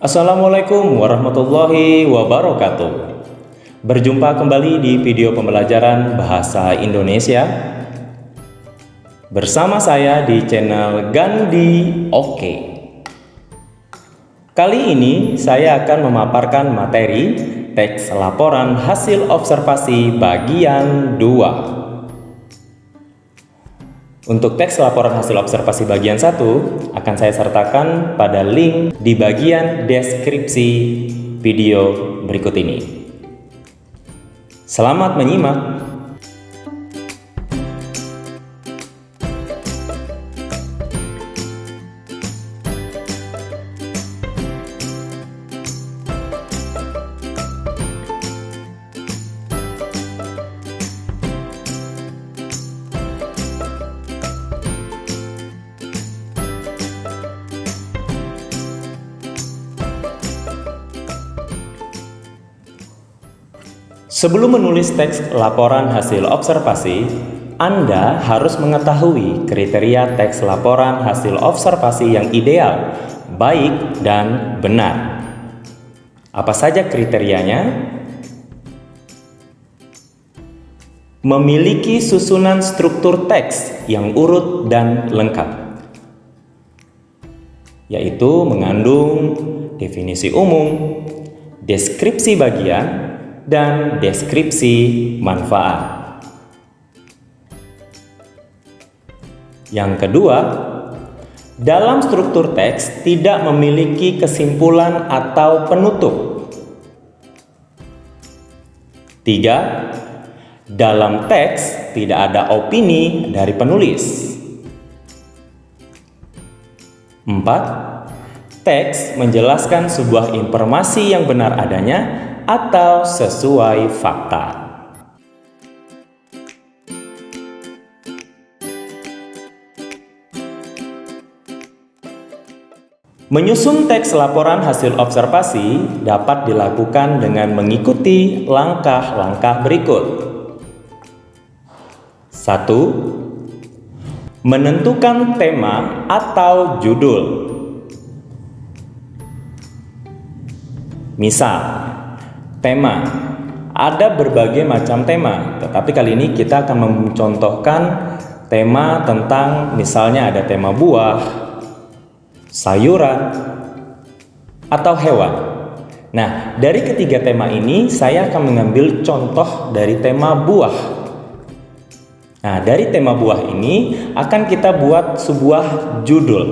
Assalamualaikum warahmatullahi wabarakatuh. Berjumpa kembali di video pembelajaran Bahasa Indonesia bersama saya di channel Gandhi Oke. Kali ini saya akan memaparkan materi teks laporan hasil observasi bagian 2. Untuk teks laporan hasil observasi bagian 1 akan saya sertakan pada link di bagian deskripsi video berikut ini. Selamat menyimak. Sebelum menulis teks laporan hasil observasi, Anda harus mengetahui kriteria teks laporan hasil observasi yang ideal, baik, dan benar. Apa saja kriterianya? Memiliki susunan struktur teks yang urut dan lengkap, yaitu mengandung definisi umum, deskripsi bagian, dan deskripsi manfaat. Yang kedua, dalam struktur teks tidak memiliki kesimpulan atau penutup. 3. Dalam teks tidak ada opini dari penulis. 4. Teks menjelaskan sebuah informasi yang benar adanya atau sesuai fakta. Menyusun teks laporan hasil observasi dapat dilakukan dengan mengikuti langkah-langkah berikut. 1. Menentukan tema atau judul. Misal, tema. Ada berbagai macam tema, tetapi kali ini kita akan mencontohkan tema tentang misalnya ada tema buah, sayuran, atau hewan. Nah, dari ketiga tema ini saya akan mengambil contoh dari tema buah. Nah, dari tema buah ini akan kita buat sebuah judul.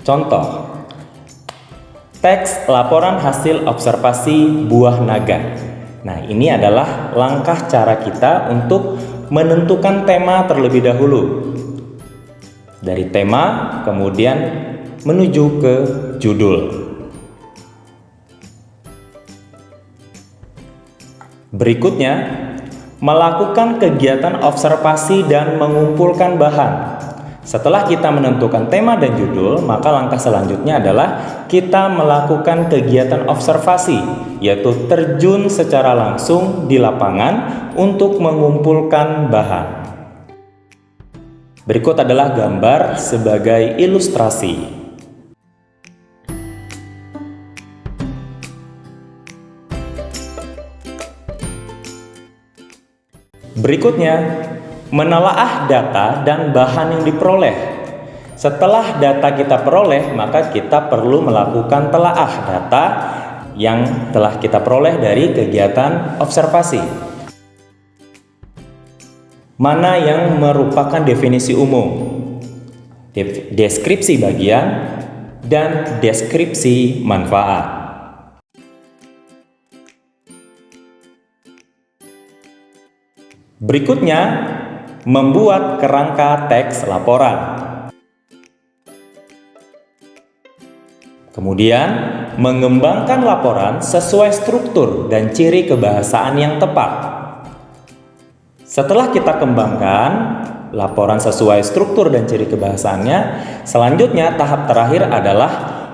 Contoh, teks laporan hasil observasi buah naga. Nah, ini adalah langkah cara kita untuk menentukan tema terlebih dahulu. Dari tema, kemudian menuju ke judul. Berikutnya, melakukan kegiatan observasi dan mengumpulkan bahan. Setelah kita menentukan tema dan judul, maka langkah selanjutnya adalah kita melakukan kegiatan observasi, yaitu terjun secara langsung di lapangan untuk mengumpulkan bahan. Berikut adalah gambar sebagai ilustrasi. Berikutnya, menelaah data dan bahan yang diperoleh. Setelah data kita peroleh, maka kita perlu melakukan telaah data yang telah kita peroleh dari kegiatan observasi. Mana yang merupakan definisi umum, deskripsi bagian, dan deskripsi manfaat. Berikutnya, membuat kerangka teks laporan. Kemudian, mengembangkan laporan sesuai struktur dan ciri kebahasaan yang tepat. Setelah kita kembangkan laporan sesuai struktur dan ciri kebahasaannya, selanjutnya tahap terakhir adalah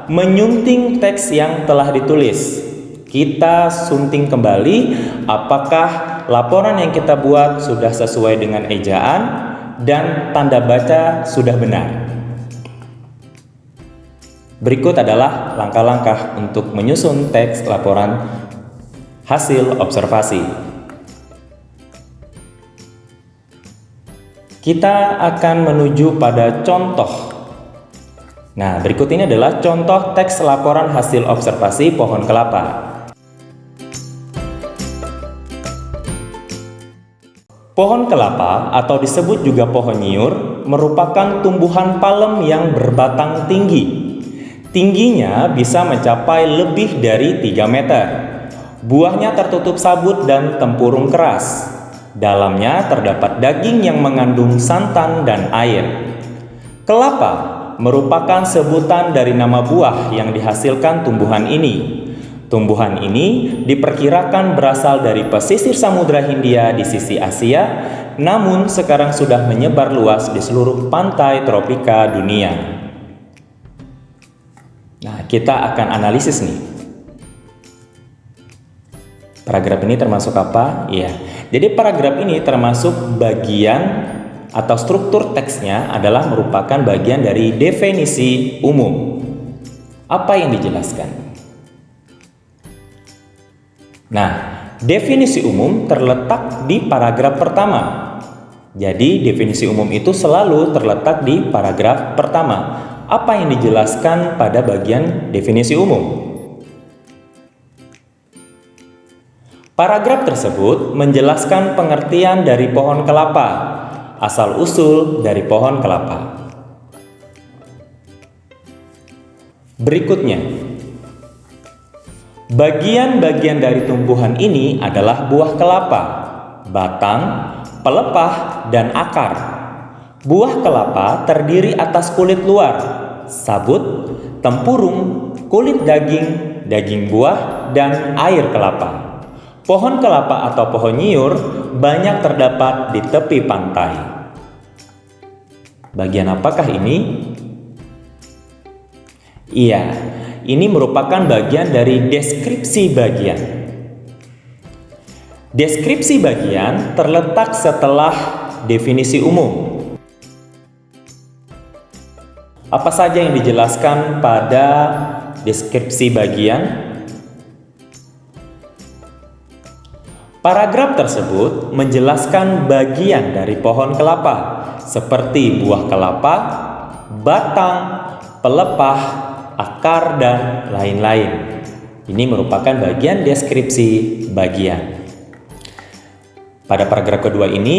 menyunting teks yang telah ditulis. Kita sunting kembali apakah laporan yang kita buat sudah sesuai dengan ejaan dan tanda baca sudah benar. Berikut adalah langkah-langkah untuk menyusun teks laporan hasil observasi. Kita akan menuju pada contoh. Nah, berikut ini adalah contoh teks laporan hasil observasi pohon kelapa. Pohon kelapa atau disebut juga pohon nyiur merupakan tumbuhan palem yang berbatang tinggi. Tingginya bisa mencapai lebih dari 3 meter. Buahnya tertutup sabut dan tempurung keras. Dalamnya terdapat daging yang mengandung santan dan air. Kelapa merupakan sebutan dari nama buah yang dihasilkan tumbuhan ini. Tumbuhan ini diperkirakan berasal dari pesisir Samudra Hindia di sisi Asia, namun sekarang sudah menyebar luas di seluruh pantai tropika dunia. Nah, kita akan analisis nih. Paragraf ini termasuk apa? Iya. Jadi paragraf ini termasuk bagian atau struktur teksnya adalah merupakan bagian dari definisi umum. Apa yang dijelaskan? Nah, definisi umum terletak di paragraf pertama. Jadi, definisi umum itu selalu terletak di paragraf pertama. Apa yang dijelaskan pada bagian definisi umum? Paragraf tersebut menjelaskan pengertian dari pohon kelapa, asal-usul dari pohon kelapa. Berikutnya, bagian-bagian dari tumbuhan ini adalah buah kelapa, batang, pelepah, dan akar. Buah kelapa terdiri atas kulit luar, sabut, tempurung, kulit daging, daging buah, dan air kelapa. Pohon kelapa atau pohon nyiur banyak terdapat di tepi pantai. Bagian apakah ini? Iya, ini merupakan bagian dari deskripsi bagian. Deskripsi bagian terletak setelah definisi umum. Apa saja yang dijelaskan pada deskripsi bagian? Paragraf tersebut menjelaskan bagian dari pohon kelapa, seperti buah kelapa, batang, pelepah, akar, dan lain-lain. Ini merupakan bagian deskripsi bagian. Pada paragraf kedua ini,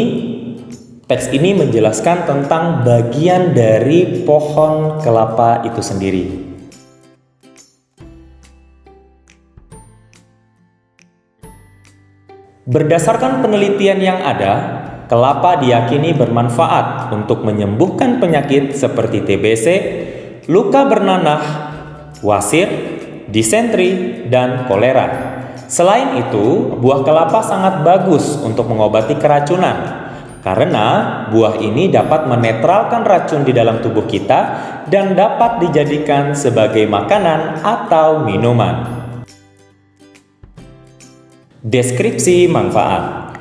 teks ini menjelaskan tentang bagian dari pohon kelapa itu sendiri. Berdasarkan penelitian yang ada, kelapa diyakini bermanfaat untuk menyembuhkan penyakit seperti TBC, luka bernanah, wasir, disentri, dan kolera. Selain itu, buah kelapa sangat bagus untuk mengobati keracunan. Karena buah ini dapat menetralkan racun di dalam tubuh kita dan dapat dijadikan sebagai makanan atau minuman. Deskripsi manfaat.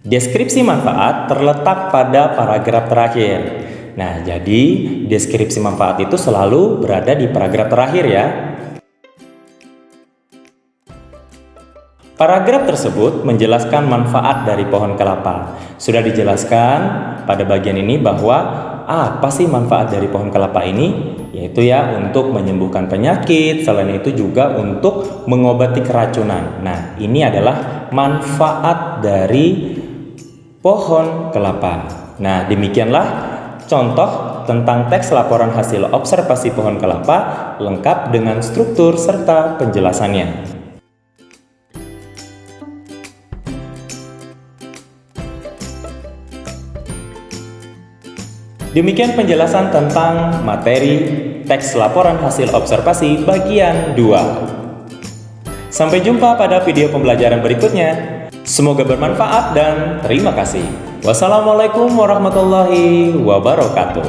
Deskripsi manfaat terletak pada paragraf terakhir. Nah, jadi deskripsi manfaat itu selalu berada di paragraf terakhir ya. Paragraf tersebut menjelaskan manfaat dari pohon kelapa. Sudah dijelaskan pada bagian ini bahwa apa sih manfaat dari pohon kelapa ini? Yaitu ya untuk menyembuhkan penyakit, selain itu juga untuk mengobati keracunan. Nah, ini adalah manfaat dari pohon kelapa. Nah, demikianlah contoh tentang teks laporan hasil observasi pohon kelapa lengkap dengan struktur serta penjelasannya. Demikian penjelasan tentang materi teks laporan hasil observasi bagian 2. Sampai jumpa pada video pembelajaran berikutnya. Semoga bermanfaat dan terima kasih. Wassalamualaikum warahmatullahi wabarakatuh.